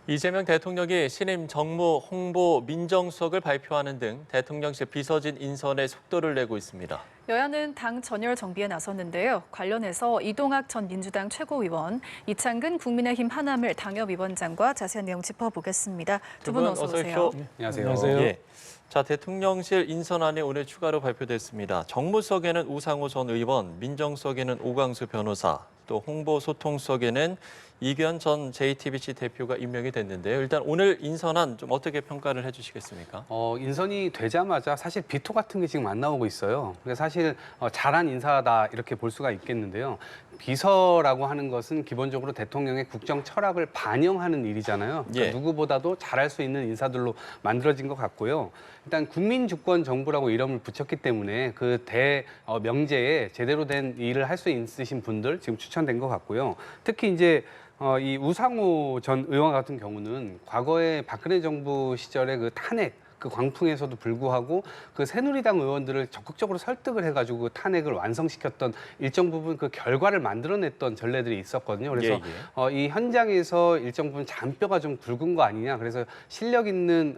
이재명 대통령이 신임 정무 홍보 민정수석을 발표하는 등 대통령실 비서진 인선에 속도를 내고 있습니다. 여야는 당 전열 정비에 나섰는데요. 관련해서 이동학 전 민주당 최고위원, 이창근 국민의힘 하남을 당협위원장과 자세한 내용 짚어보겠습니다. 두 분 어서 오세요. 네. 안녕하세요. 예. 자, 대통령실 인선안이 오늘 추가로 발표됐습니다. 정무수석에는 우상호 전 의원, 민정수석에는 오광수 변호사, 또 홍보소통수석에는 이규현 전 JTBC 대표가 임명이 됐는데요. 일단 오늘 인선안 좀 어떻게 평가를 해주시겠습니까? 인선이 되자마자 사실 비토 같은 게 지금 안 나오고 있어요. 그래서 사실 잘한 인사다 이렇게 볼 수가 있겠는데요. 비서라고 하는 것은 기본적으로 대통령의 국정 철학을 반영하는 일이잖아요. 그러니까 예. 누구보다도 잘할 수 있는 인사들로 만들어진 것 같고요. 일단 국민주권정부라고 이름을 붙였기 때문에 그 대명제에 제대로 된 일을 할 수 있으신 분들 지금 추천된 것 같고요. 특히 이제 이 우상호 전 의원 같은 경우는 과거에 박근혜 정부 시절에 그 탄핵 그 광풍에서도 불구하고 그 새누리당 의원들을 적극적으로 설득을 해가지고 그 탄핵을 완성시켰던 일정 부분 그 결과를 만들어냈던 전례들이 있었거든요. 그래서 이 현장에서 일정 부분 잔뼈가 좀 굵은 거 아니냐. 그래서 실력 있는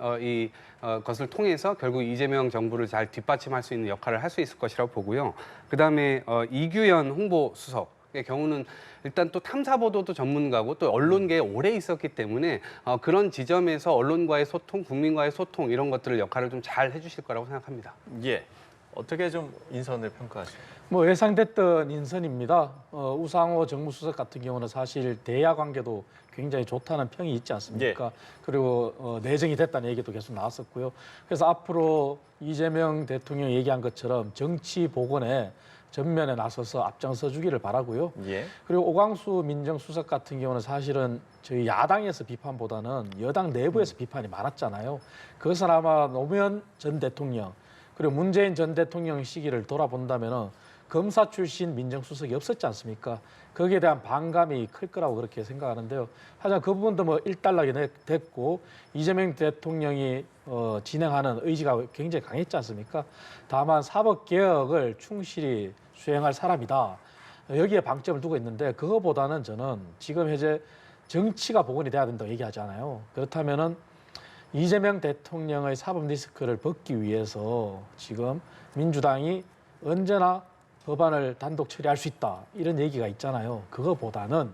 것을 통해서 결국 이재명 정부를 잘 뒷받침할 수 있는 역할을 할 수 있을 것이라고 보고요. 그다음에 이규현 홍보수석의 경우는 일단 또 탐사보도도 전문가고 또 언론계에 오래 있었기 때문에 그런 지점에서 언론과의 소통, 국민과의 소통 이런 것들을 역할을 좀 잘 해주실 거라고 생각합니다. 예. 어떻게 좀 인선을 평가하십니까? 뭐 예상됐던 인선입니다. 우상호 정무수석 같은 경우는 사실 대야 관계도 굉장히 좋다는 평이 있지 않습니까? 예. 그리고 내정이 됐다는 얘기도 계속 나왔었고요. 그래서 앞으로 이재명 대통령이 얘기한 것처럼 정치 복원에 전면에 나서서 앞장서 주기를 바라고요. 예. 그리고 오광수 민정수석 같은 경우는 사실은 저희 야당에서 비판보다는 여당 내부에서 비판이 많았잖아요. 그것은 아마 노무현 전 대통령 그리고 문재인 전 대통령 시기를 돌아본다면 검사 출신 민정수석이 없었지 않습니까? 거기에 대한 반감이 클 거라고 그렇게 생각하는데요. 하지만 그 부분도 뭐 일단락이 됐고 이재명 대통령이 진행하는 의지가 굉장히 강했지 않습니까? 다만 사법개혁을 충실히 수행할 사람이다. 여기에 방점을 두고 있는데 그거보다는 저는 지금 현재 정치가 복원이 돼야 된다고 얘기하잖아요. 그렇다면은 이재명 대통령의 사법 리스크를 벗기 위해서 지금 민주당이 언제나 법안을 단독 처리할 수 있다 이런 얘기가 있잖아요. 그거보다는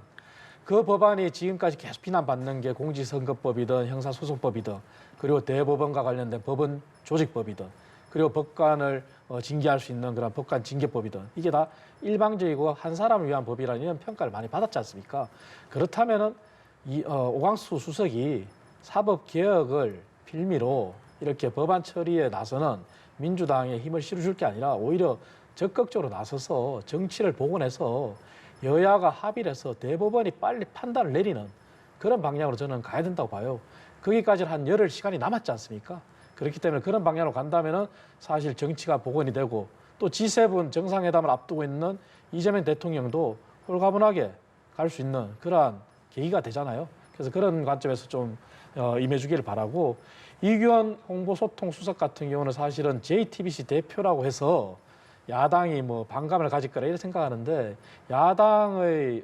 그 법안이 지금까지 계속 비난받는 게 공직선거법이든 형사소송법이든 그리고 대법원과 관련된 법원 조직법이든 그리고 법관을 징계할 수 있는 그런 법관 징계법이든 이게 다 일방적이고 한 사람을 위한 법이라는 이런 평가를 많이 받았지 않습니까? 그렇다면은 오광수 수석이 사법개혁을 빌미로 이렇게 법안 처리에 나서는 민주당에 힘을 실어줄 게 아니라 오히려 적극적으로 나서서 정치를 복원해서 여야가 합의를 해서 대법원이 빨리 판단을 내리는 그런 방향으로 저는 가야 된다고 봐요. 거기까지는 한 열흘 시간이 남았지 않습니까? 그렇기 때문에 그런 방향으로 간다면은 사실 정치가 복원이 되고 또 G7 정상회담을 앞두고 있는 이재명 대통령도 홀가분하게 갈 수 있는 그러한 계기가 되잖아요. 그래서 그런 관점에서 좀 임해주기를 바라고 이규현 홍보소통수석 같은 경우는 사실은 JTBC 대표라고 해서 야당이 뭐 반감을 가질 거라 이렇게 생각하는데 야당의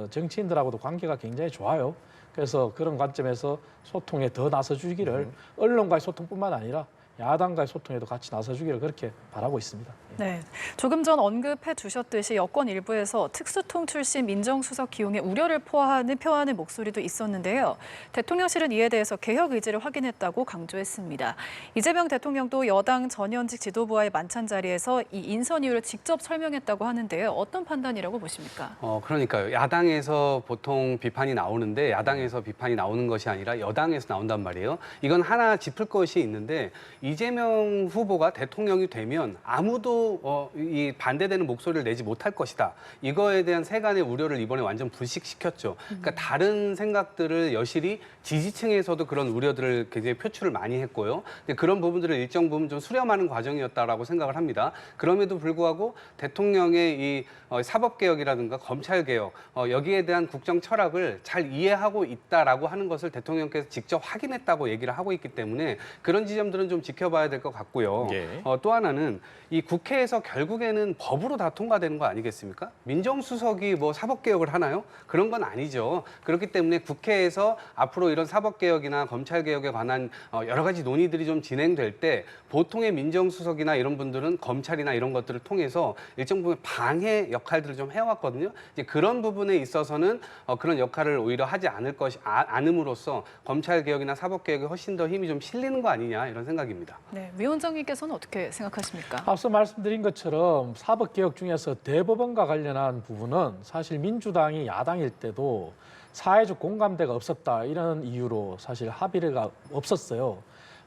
정치인들하고도 관계가 굉장히 좋아요. 그래서 그런 관점에서 소통에 더 나서주기를 언론과의 소통뿐만 아니라 야당과의 소통에도 같이 나서주기를 그렇게 바라고 있습니다. 네, 조금 전 언급해 주셨듯이 여권 일부에서 특수통 출신 민정수석 기용에 우려를 표하는 목소리도 있었는데요. 대통령실은 이에 대해서 개혁 의지를 확인했다고 강조했습니다. 이재명 대통령도 여당 전현직 지도부와의 만찬 자리에서 이 인선 이유를 직접 설명했다고 하는데요. 어떤 판단이라고 보십니까? 그러니까요. 야당에서 보통 비판이 나오는데 야당에서 비판이 나오는 것이 아니라 여당에서 나온단 말이에요. 이건 하나 짚을 것이 있는데 이재명 후보가 대통령이 되면 아무도 이 반대되는 목소리를 내지 못할 것이다. 이거에 대한 세간의 우려를 이번에 완전 불식시켰죠. 그러니까 다른 생각들을 여실히 지지층에서도 그런 우려들을 굉장히 표출을 많이 했고요. 근데 그런 부분들을 일정 부분 좀 수렴하는 과정이었다라고 생각을 합니다. 그럼에도 불구하고 대통령의 이 사법개혁이라든가 검찰개혁 여기에 대한 국정 철학을 잘 이해하고 있다라고 하는 것을 대통령께서 직접 확인했다고 얘기를 하고 있기 때문에 그런 지점들은 좀 지켜 지켜봐야 될 것 같고요. 예. 또 하나는 이 국회에서 결국에는 법으로 다 통과되는 거 아니겠습니까? 민정수석이 뭐 사법개혁을 하나요? 그런 건 아니죠. 그렇기 때문에 국회에서 앞으로 이런 사법개혁이나 검찰개혁에 관한 여러 가지 논의들이 좀 진행될 때 보통의 민정수석이나 이런 분들은 검찰이나 이런 것들을 통해서 일정 부분 방해 역할들을 좀 해왔거든요. 이제 그런 부분에 있어서는 그런 역할을 오히려 하지 않음으로써 검찰개혁이나 사법개혁에 훨씬 더 힘이 좀 실리는 거 아니냐 이런 생각입니다. 네, 위원장님께서는 어떻게 생각하십니까? 앞서 말씀드린 것처럼 사법개혁 중에서 대법원과 관련한 부분은 사실 민주당이 야당일 때도 사회적 공감대가 없었다 이런 이유로 사실 합의가 없었어요.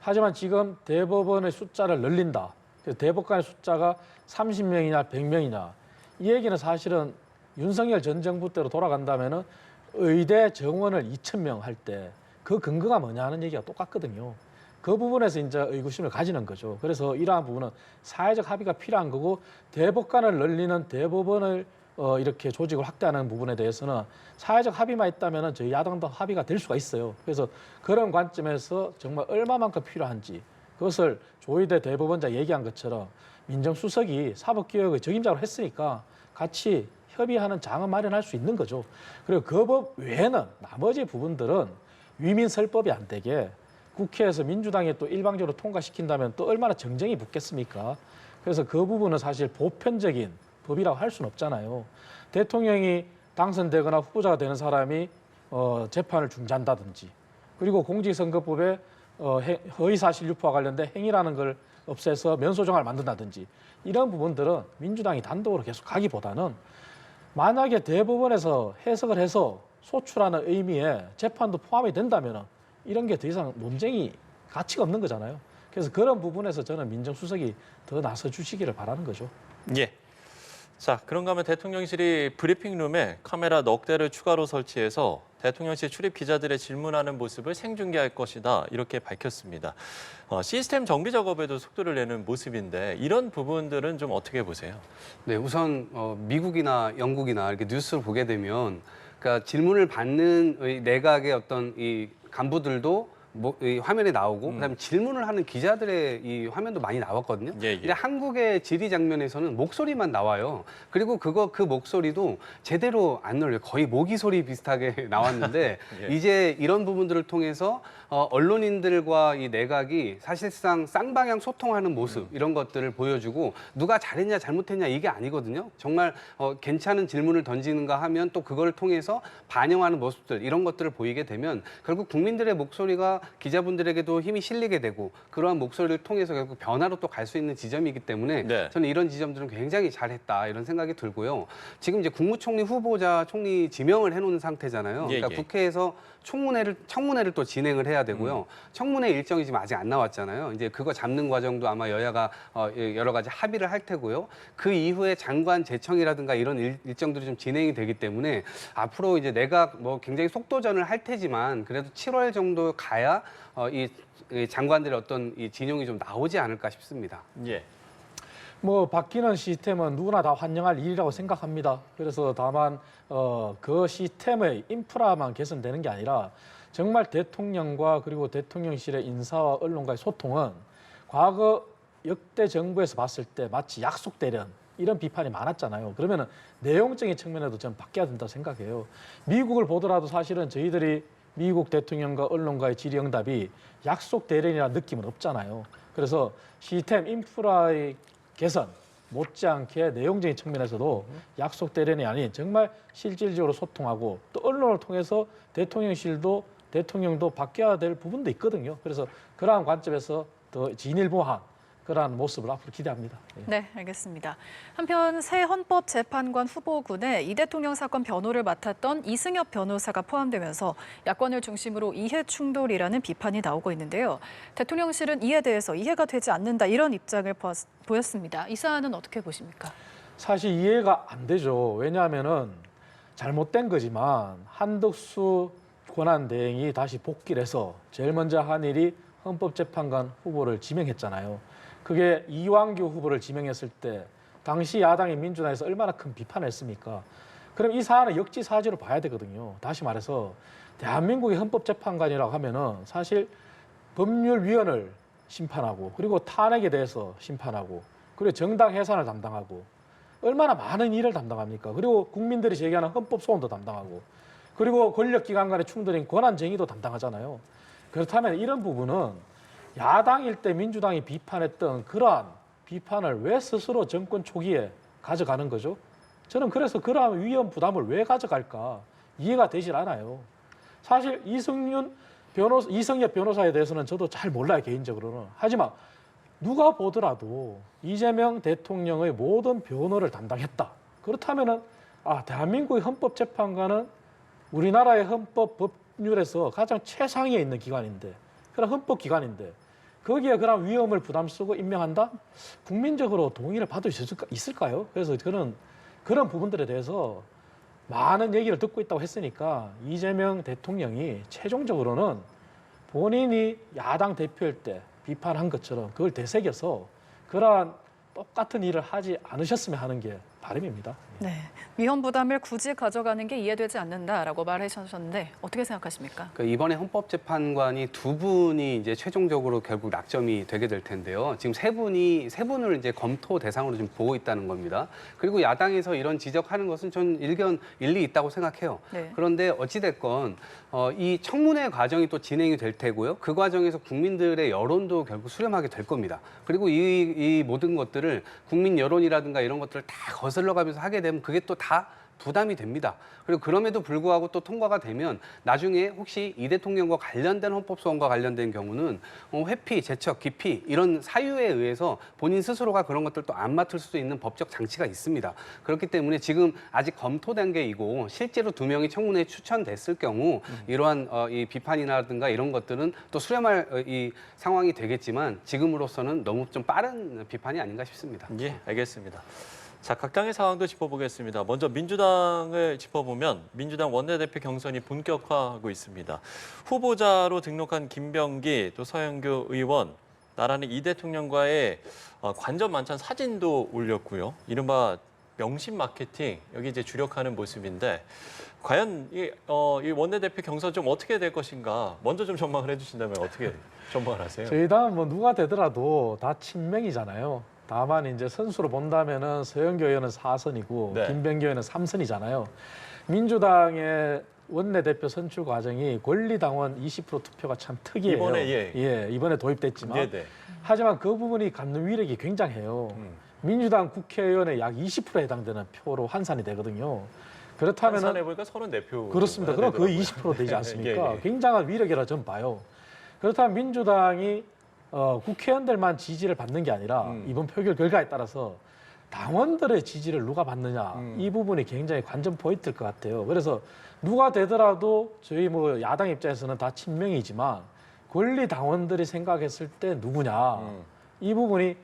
하지만 지금 대법원의 숫자를 늘린다. 대법관의 숫자가 30명이냐 100명이냐 이 얘기는 사실은 윤석열 전 정부 때로 돌아간다면은 의대 정원을 2,000명 할 때 그 근거가 뭐냐 하는 얘기가 똑같거든요. 그 부분에서 이제 의구심을 가지는 거죠. 그래서 이러한 부분은 사회적 합의가 필요한 거고 대법관을 늘리는 대법원을 이렇게 조직을 확대하는 부분에 대해서는 사회적 합의만 있다면 저희 야당도 합의가 될 수가 있어요. 그래서 그런 관점에서 정말 얼마만큼 필요한지 그것을 조희대 대법원장 얘기한 것처럼 민정수석이 사법개혁의 적임자로 했으니까 같이 협의하는 장을 마련할 수 있는 거죠. 그리고 그 법 외에는 나머지 부분들은 위민설법이 안 되게 국회에서 민주당이 또 일방적으로 통과시킨다면 또 얼마나 정쟁이 붙겠습니까? 그래서 그 부분은 사실 보편적인 법이라고 할 수는 없잖아요. 대통령이 당선되거나 후보자가 되는 사람이 재판을 중지한다든지 그리고 공직선거법에 허위사실 유포와 관련된 행위라는 걸 없애서 면소정을 만든다든지 이런 부분들은 민주당이 단독으로 계속 가기보다는 만약에 대법원에서 해석을 해서 소출하는 의미에 재판도 포함이 된다면 이런 게 더 이상 논쟁이 가치가 없는 거잖아요. 그래서 그런 부분에서 저는 민정수석이 더 나서 주시기를 바라는 거죠. 예. 자, 그런가 하면 대통령실이 브리핑룸에 카메라 넉 대를 추가로 설치해서 대통령실 출입 기자들의 질문하는 모습을 생중계할 것이다 이렇게 밝혔습니다. 시스템 정비 작업에도 속도를 내는 모습인데 이런 부분들은 좀 어떻게 보세요? 네, 우선 미국이나 영국이나 이렇게 뉴스를 보게 되면 그러니까 질문을 받는 이 내각의 어떤 이 간부들도 이 화면에 나오고 그다음에 질문을 하는 기자들의 이 화면도 많이 나왔거든요. 예. 근데 한국의 질의 장면에서는 목소리만 나와요. 그리고 그 목소리도 제대로 안 나와요. 거의 모기 소리 비슷하게 나왔는데 예. 이제 이런 부분들을 통해서 언론인들과 이 내각이 사실상 쌍방향 소통하는 모습 이런 것들을 보여주고 누가 잘했냐 잘못했냐 이게 아니거든요. 정말 괜찮은 질문을 던지는가 하면 또 그걸 통해서 반영하는 모습들 이런 것들을 보이게 되면 결국 국민들의 목소리가 기자분들에게도 힘이 실리게 되고 그러한 목소리를 통해서 결국 변화로 또 갈 수 있는 지점이기 때문에 네. 저는 이런 지점들은 굉장히 잘했다 이런 생각이 들고요. 지금 이제 국무총리 후보자 총리 지명을 해놓은 상태잖아요. 예, 그러니까 예. 국회에서 청문회를 또 진행을 해야 되고요. 청문회 일정이 지금 아직 안 나왔잖아요. 이제 그거 잡는 과정도 아마 여야가 여러 가지 합의를 할 테고요. 그 이후에 장관 제청이라든가 이런 일정들이 좀 진행이 되기 때문에 앞으로 이제 내각 뭐 굉장히 속도전을 할 테지만 그래도 7월 정도 가야 이 장관들의 어떤 이 진용이 좀 나오지 않을까 싶습니다. 예. 뭐 바뀌는 시스템은 누구나 다 환영할 일이라고 생각합니다. 그래서 다만 그 시스템의 인프라만 개선되는 게 아니라 정말 대통령과 그리고 대통령실의 인사와 언론과의 소통은 과거 역대 정부에서 봤을 때 마치 약속 대련 이런 비판이 많았잖아요. 그러면은 내용적인 측면에도 저는 바뀌어야 된다고 생각해요. 미국을 보더라도 사실은 저희들이 미국 대통령과 언론과의 질의응답이 약속 대련이라는 느낌은 없잖아요. 그래서 시스템 인프라의 개선 못지않게 내용적인 측면에서도 약속 대련이 아닌 정말 실질적으로 소통하고 또 언론을 통해서 대통령도 바뀌어야 될 부분도 있거든요. 그래서 그러한 관점에서 더 진일보한 그러한 모습을 앞으로 기대합니다. 예. 네, 알겠습니다. 한편 새 헌법재판관 후보군에 이 대통령 사건 변호를 맡았던 이승엽 변호사가 포함되면서 야권을 중심으로 이해 충돌이라는 비판이 나오고 있는데요. 대통령실은 이에 대해서 이해가 되지 않는다 이런 입장을 보였습니다. 이 사안은 어떻게 보십니까? 사실 이해가 안 되죠. 왜냐하면은 잘못된 거지만 한덕수 권한대행이 다시 복귀를 해서 제일 먼저 한 일이 헌법재판관 후보를 지명했잖아요. 그게 이완규 후보를 지명했을 때 당시 야당인 민주당에서 얼마나 큰 비판을 했습니까? 그럼 이 사안을 역지사지로 봐야 되거든요. 다시 말해서 대한민국의 헌법재판관이라고 하면은 사실 법률위원을 심판하고 그리고 탄핵에 대해서 심판하고 그리고 정당 해산을 담당하고 얼마나 많은 일을 담당합니까? 그리고 국민들이 제기하는 헌법 소원도 담당하고 그리고 권력기관 간의 충돌인 권한쟁의도 담당하잖아요. 그렇다면 이런 부분은 야당일 때 민주당이 비판했던 그러한 비판을 왜 스스로 정권 초기에 가져가는 거죠? 저는 그래서 그러한 위험 부담을 왜 가져갈까 이해가 되질 않아요. 사실 이성엽 변호사에 대해서는 저도 잘 몰라요, 개인적으로는. 하지만 누가 보더라도 이재명 대통령의 모든 변호를 담당했다. 그렇다면은 대한민국의 헌법재판관은 우리나라의 헌법 법률에서 가장 최상위에 있는 기관인데, 그런 헌법기관인데 거기에 그런 위험을 부담쓰고 임명한다? 국민적으로 동의를 받을 수 있을까요? 그래서 저는 그런 부분들에 대해서 많은 얘기를 듣고 있다고 했으니까 이재명 대통령이 최종적으로는 본인이 야당 대표일 때 비판한 것처럼 그걸 되새겨서 그러한 똑같은 일을 하지 않으셨으면 하는 게 바람입니다. 네, 위험 부담을 굳이 가져가는 게 이해되지 않는다라고 말하셨는데 어떻게 생각하십니까? 그러니까 이번에 헌법재판관이 두 분이 이제 최종적으로 결국 낙점이 되게 될 텐데요. 지금 세 분을 이제 검토 대상으로 좀 보고 있다는 겁니다. 그리고 야당에서 이런 지적하는 것은 전 일리 있다고 생각해요. 네. 그런데 어찌됐건 이 청문회 과정이 또 진행이 될 테고요. 그 과정에서 국민들의 여론도 결국 수렴하게 될 겁니다. 그리고 이 모든 것들을 국민 여론이라든가 이런 것들을 다 거슬러가면서 하게 되면 그게 또 다 부담이 됩니다. 그리고 그럼에도 불구하고 또 통과가 되면 나중에 혹시 이 대통령과 관련된 헌법소원과 관련된 경우는 회피, 제척, 기피 이런 사유에 의해서 본인 스스로가 그런 것들 또 안 맡을 수도 있는 법적 장치가 있습니다. 그렇기 때문에 지금 아직 검토 단계이고 실제로 두 명이 청문회에 추천됐을 경우 이러한 이 비판이라든가 이런 것들은 또 수렴할 이 상황이 되겠지만 지금으로서는 너무 좀 빠른 비판이 아닌가 싶습니다. 예, 알겠습니다. 자, 각 당의 상황도 짚어보겠습니다. 먼저 민주당을 짚어보면 민주당 원내대표 경선이 본격화하고 있습니다. 후보자로 등록한 김병기 또 서영교 의원, 나란히 이 대통령과의 관전 만찬 사진도 올렸고요. 이른바 명심 마케팅, 여기 이제 주력하는 모습인데 과연 이 원내대표 경선 좀 어떻게 될 것인가 먼저 좀 전망을 해주신다면 어떻게 전망을 하세요? 저희 당은 뭐 누가 되더라도 다 친명이잖아요. 다만 이제 선수로 본다면은 서영교 의원은 4선이고 네. 김병기 의원은 3선이잖아요. 민주당의 원내대표 선출 과정이 권리당원 20% 투표가 참 특이해요. 이번에 이번에 도입됐지만 네네. 하지만 그 부분이 갖는 위력이 굉장해요. 민주당 국회의원의 약 20%에 해당되는 표로 환산이 되거든요. 그렇다면 환산해보니까 34표. 그렇습니다. 그럼 거의 20% 되지 않습니까? 예, 예. 굉장한 위력이라 전 봐요. 그렇다면 민주당이 국회의원들만 지지를 받는 게 아니라 이번 표결 결과에 따라서 당원들의 지지를 누가 받느냐 이 부분이 굉장히 관전 포인트일 것 같아요. 그래서 누가 되더라도 저희 뭐 야당 입장에서는 다 친명이지만 권리 당원들이 생각했을 때 누구냐 이 부분이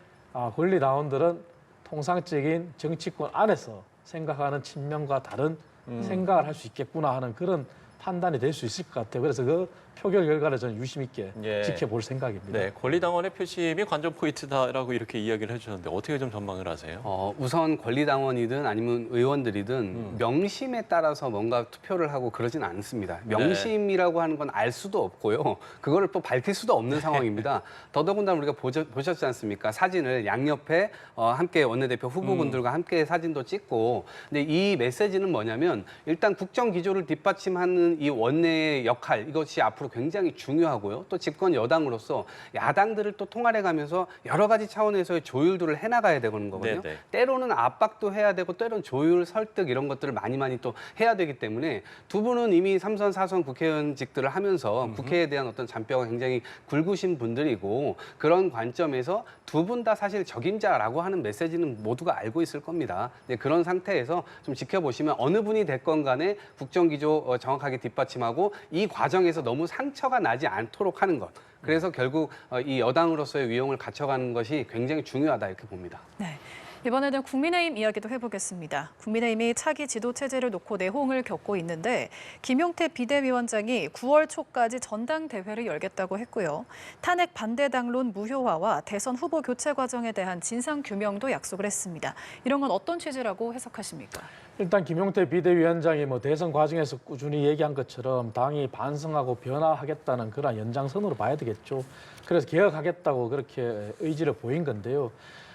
권리 당원들은 통상적인 정치권 안에서 생각하는 친명과 다른 생각을 할 수 있겠구나 하는 그런 판단이 될 수 있을 것 같아요. 그래서 그 표결 결과를 저는 유심 있게 예. 지켜볼 생각입니다. 네, 권리당원의 표심이 관전 포인트다라고 이렇게 이야기를 해주셨는데 어떻게 좀 전망을 하세요? 우선 권리당원이든 아니면 의원들이든 명심에 따라서 뭔가 투표를 하고 그러진 않습니다. 명심이라고 하는 건 알 수도 없고요. 그거를 또 밝힐 수도 없는 상황입니다. 더더군다나 우리가 보셨지 않습니까? 사진을 양옆에 함께 원내대표 후보분들과 함께 사진도 찍고 근데 이 메시지는 뭐냐면 일단 국정 기조를 뒷받침하는 이 원내의 역할 이것이 앞으로 굉장히 중요하고요. 또 집권 여당으로서 야당들을 또 통할해가면서 여러 가지 차원에서의 조율들을 해나가야 되는 거거든요. 네네. 때로는 압박도 해야 되고 때로는 조율, 설득 이런 것들을 많이 또 해야 되기 때문에 두 분은 이미 3선, 4선 국회의원직들을 하면서 국회에 대한 어떤 잔뼈가 굉장히 굵으신 분들이고 그런 관점에서 두 분 다 사실 적임자라고 하는 메시지는 모두가 알고 있을 겁니다. 네, 그런 상태에서 좀 지켜보시면 어느 분이 됐건 간에 국정기조 정확하게 뒷받침하고 이 과정에서 너무 상처가 나지 않도록 하는 것. 그래서 결국 이 여당으로서의 위용을 갖춰가는 것이 굉장히 중요하다 이렇게 봅니다. 네. 이번에는 국민의힘 이야기도 해보겠습니다. 국민의힘이 차기 지도 체제를 놓고 내홍을 겪고 있는데 김용태 비대위원장이 9월 초까지 전당대회를 열겠다고 했고요. 탄핵 반대 당론 무효화와 대선 후보 교체 과정에 대한 진상 규명도 약속을 했습니다. 이런 건 어떤 취지라고 해석하십니까? 일단 김용태 비대위원장이 대선 과정에서 꾸준히 얘기한 것처럼 당이 반성하고 변화하겠다는 그런 연장선으로 봐야 되겠죠. 그래서 개혁하겠다고 그렇게 의지를 보인 건데요.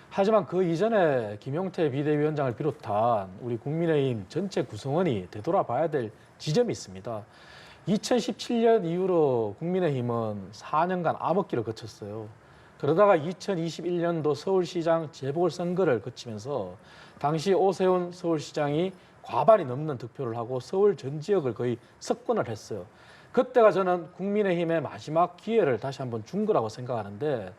하지만 그 이전에 김용태 비대위원장을 비롯한 우리 국민의힘 전체 구성원이 되돌아봐야 될 지점이 있습니다. 2017년 이후로 국민의힘은 4년간 암흑기를 거쳤어요. 그러다가 2021년도 서울시장 재보궐선거를 거치면서 당시 오세훈 서울시장이 과반이 넘는 득표를 하고 서울 전 지역을 거의 석권을 했어요. 그때가 저는 국민의힘의 마지막 기회를 다시 한번 준 거라고 생각하는데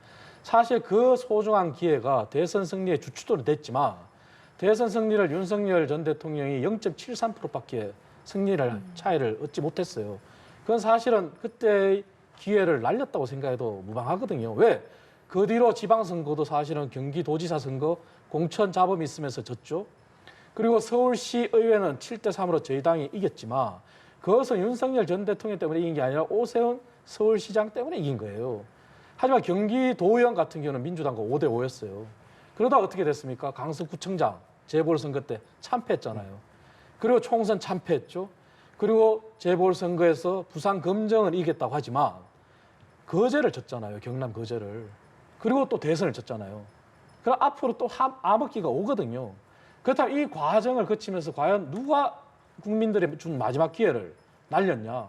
사실 그 소중한 기회가 대선 승리의 주축도 됐지만 대선 승리를 윤석열 전 대통령이 0.73%밖에 승리를 차이를 얻지 못했어요. 그건 사실은 그때의 기회를 날렸다고 생각해도 무방하거든요. 왜? 그 뒤로 지방선거도 사실은 경기도지사 선거 공천 잡음이 있으면서 졌죠. 그리고 서울시 의회는 7대3으로 저희 당이 이겼지만 그것은 윤석열 전 대통령 때문에 이긴 게 아니라 오세훈 서울시장 때문에 이긴 거예요. 하지만 경기도의원 같은 경우는 민주당과 5대5였어요. 그러다 어떻게 됐습니까? 강서구청장 재보궐선거 때 참패했잖아요. 그리고 총선 참패했죠. 그리고 재보궐선거에서 부산검정을 이겼다고 하지만 거제를 졌잖아요. 경남 거제를. 그리고 또 대선을 졌잖아요. 그럼 앞으로 또 암흑기가 오거든요. 그렇다면 이 과정을 거치면서 과연 누가 국민들의 준 마지막 기회를 날렸냐?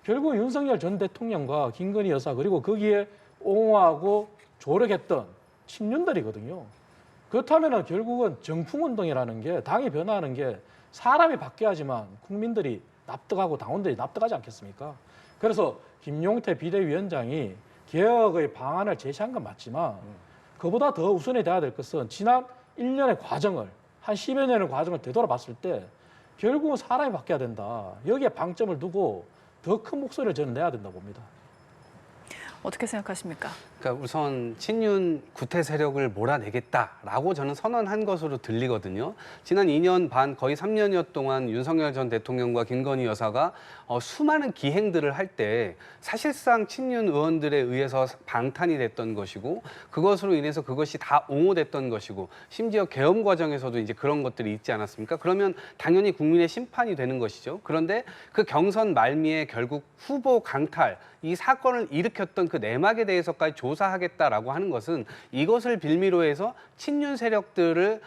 결국 윤석열 전 대통령과 김건희 여사 그리고 거기에 옹호하고 조력했던 친윤들이거든요. 그렇다면 결국은 정풍운동이라는 게 당이 변화하는 게 사람이 바뀌어야지만 국민들이 납득하고 당원들이 납득하지 않겠습니까? 그래서 김용태 비대위원장이 개혁의 방안을 제시한 건 맞지만 그보다 더 우선이 돼야 될 것은 지난 1년의 과정을 한 10여 년의 과정을 되돌아봤을 때 결국은 사람이 바뀌어야 된다. 여기에 방점을 두고 더 큰 목소리를 저는 내야 된다고 봅니다. 어떻게 생각하십니까? 그러니까 우선 친윤 구태 세력을 몰아내겠다라고 저는 선언한 것으로 들리거든요. 지난 2년 반 거의 3년여 동안 윤석열 전 대통령과 김건희 여사가 수많은 기행들을 할 때 사실상 친윤 의원들에 의해서 방탄이 됐던 것이고 그것으로 인해서 그것이 다 옹호됐던 것이고 심지어 계엄 과정에서도 이제 그런 것들이 있지 않았습니까? 그러면 당연히 국민의 심판이 되는 것이죠. 그런데 그 경선 말미에 결국 후보 강탈 이 사건을 일으켰던 그 내막에 대해서까지 조사하겠다라고 하는 것은 이것을 빌미로 해서 친윤 세력들을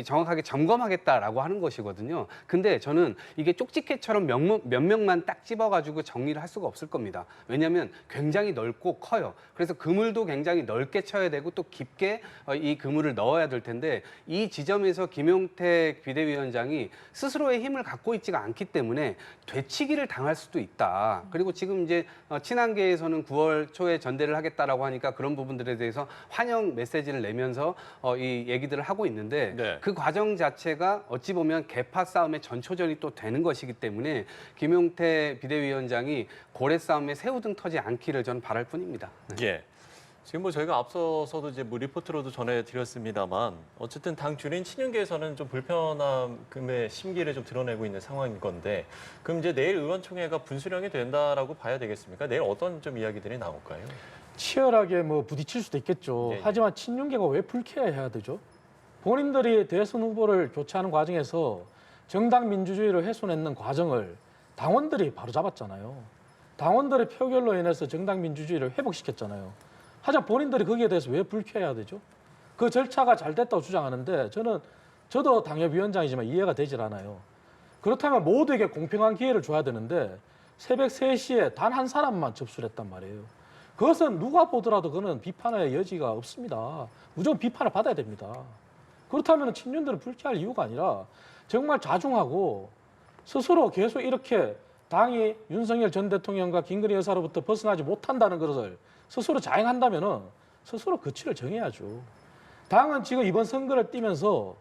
정확하게 점검하겠다라고 하는 것이거든요. 근데 저는 이게 쪽집게처럼 몇 명만 딱 집어가지고 정리를 할 수가 없을 겁니다. 왜냐하면 굉장히 넓고 커요. 그래서 그물도 굉장히 넓게 쳐야 되고 또 깊게 이 그물을 넣어야 될 텐데 이 지점에서 김용태 비대위원장이 스스로의 힘을 갖고 있지가 않기 때문에 되치기를 당할 수도 있다. 그리고 지금 이제 친한계에서는 9월 초에 전대를 하겠다라고 하니까 그런 부분들에 대해서 환영 메시지를 내면서 이 얘기들을 하고 있는데 네. 그 과정 자체가 어찌 보면 계파 싸움의 전초전이 또 되는 것이기 때문에 김용태 비대위원장이 고래 싸움에 새우등 터지 않기를 저는 바랄 뿐입니다. 네. 예. 지금 저희가 앞서서도 이제 리포트로도 전해드렸습니다만 어쨌든 당 주린 친윤계에서는 좀 불편함의 심기를 좀 드러내고 있는 상황인 건데 그럼 이제 내일 의원총회가 분수령이 된다라고 봐야 되겠습니까? 내일 어떤 좀 이야기들이 나올까요? 치열하게 부딪힐 수도 있겠죠. 예, 예. 하지만 친윤계가 왜 불쾌해야 되죠? 본인들이 대선 후보를 교체하는 과정에서 정당 민주주의를 훼손했는 과정을 당원들이 바로 잡았잖아요. 당원들의 표결로 인해서 정당 민주주의를 회복시켰잖아요. 하지만 본인들이 거기에 대해서 왜 불쾌해야 되죠? 그 절차가 잘 됐다고 주장하는데 저도 당협위원장이지만 이해가 되질 않아요. 그렇다면 모두에게 공평한 기회를 줘야 되는데 새벽 3시에 단 한 사람만 접수를 했단 말이에요. 그것은 누가 보더라도 그는 비판의 여지가 없습니다. 무조건 비판을 받아야 됩니다. 그렇다면 친윤들은 불쾌할 이유가 아니라 정말 자중하고 스스로 계속 이렇게 당이 윤석열 전 대통령과 김건희 여사로부터 벗어나지 못한다는 것을 스스로 자행한다면 스스로 거취를 정해야죠. 당은 지금 이번 선거를 뛰면서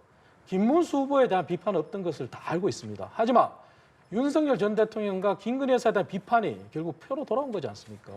김문수 후보에 대한 비판은 없던 것을 다 알고 있습니다. 하지만 윤석열 전 대통령과 김건희 여사에 대한 비판이 결국 표로 돌아온 거지 않습니까?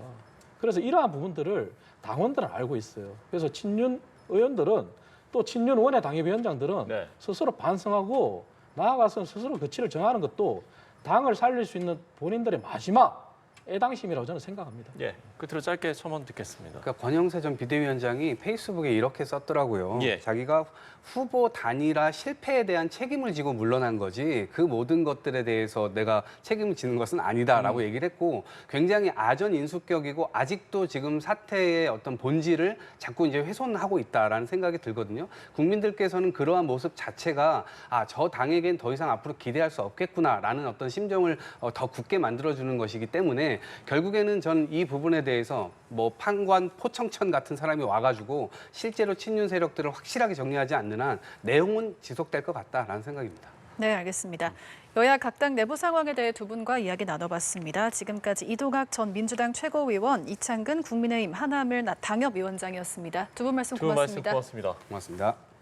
그래서 이러한 부분들을 당원들은 알고 있어요. 그래서 친윤 의원들은 또 친윤 원외 당협위원장들은 네. 스스로 반성하고 나아가서 스스로 거취를 정하는 것도 당을 살릴 수 있는 본인들의 마지막 애당심이라고 저는 생각합니다. 예, 끝으로 짧게 첨언 듣겠습니다. 그러니까 권영세 전 비대위원장이 페이스북에 이렇게 썼더라고요. 예. 자기가 후보 단일화 실패에 대한 책임을 지고 물러난 거지 그 모든 것들에 대해서 내가 책임을 지는 것은 아니다라고 얘기를 했고 굉장히 아전인수격이고 아직도 지금 사태의 어떤 본질을 자꾸 이제 훼손하고 있다라는 생각이 들거든요. 국민들께서는 그러한 모습 자체가 저 당에겐 더 이상 앞으로 기대할 수 없겠구나라는 어떤 심정을 더 굳게 만들어주는 것이기 때문에 결국에는 전 이 부분에 대해서 뭐 판관 포청천 같은 사람이 와가지고 실제로 친윤 세력들을 확실하게 정리하지 않는 한 내용은 지속될 것 같다라는 생각입니다. 네, 알겠습니다. 여야 각 당 내부 상황에 대해 두 분과 이야기 나눠봤습니다. 지금까지 이동학 전 민주당 최고위원, 이창근 국민의힘 하나물 당협위원장이었습니다. 두 분 말씀 두 분 말씀 고맙습니다. 고맙습니다. 고맙습니다.